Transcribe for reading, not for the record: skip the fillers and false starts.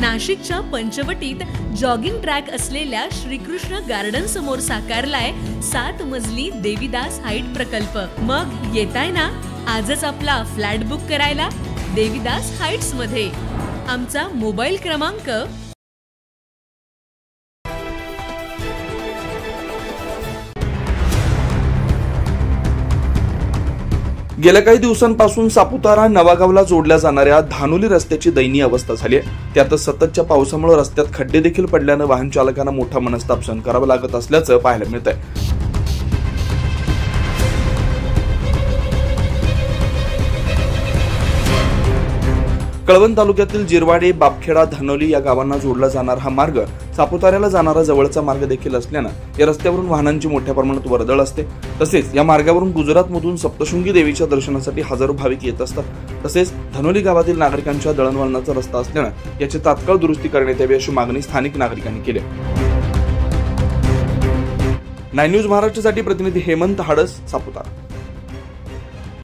नाशिकच्या पंचवटीत jogging track असलेल्या Shrikrishna garden समोर साकारलाय 7 मजली देवीदास हाईट प्रकल्प। मग येताय ना आजच आपला फ्लॅट बुक करायला देवीदास हाईट्स मध्ये। आमचा मोबाईल क्रमांक गेल्या काही दिवसांपासून सापुतारा नवागावला जोडल्या जाणाऱ्या धानोली रस्त्याची दयनीय अवस्था झाली आहे। त्यातच सततच्या पावसामुळे रस्त्यात खड्डे देखील पडल्याने वाहन चालकांना मोठा मनस्ताप सहन करावा लागत असल्याचं पाहायला मिळतंय। कळवण तालुक्यातील जिरवाडे, बापखेडा, धानोली या गावांना जोडला जाणारा हा मार्ग सापुताऱ्याला जाणारा जवळचा मार्ग देखील असल्यानं या रस्त्यावरून वाहनांची मोठ्या प्रमाणात वर्दळ असते। तसेच या मार्गावरून गुजरातमधून सप्तशृंगी देवीच्या दर्शनासाठी हजारो भाविक येत असतात। तसेच धानोली गावातील नागरिकांच्या दळणवळणाचा रस्ता असल्यानं याची तात्काळ दुरुस्ती करण्यात यावी अशी मागणी स्थानिक नागरिकांनी केली। 9 न्यूज महाराष्ट्रासाठी प्रतिनिधी हेमंत हाडस, सापुतारा।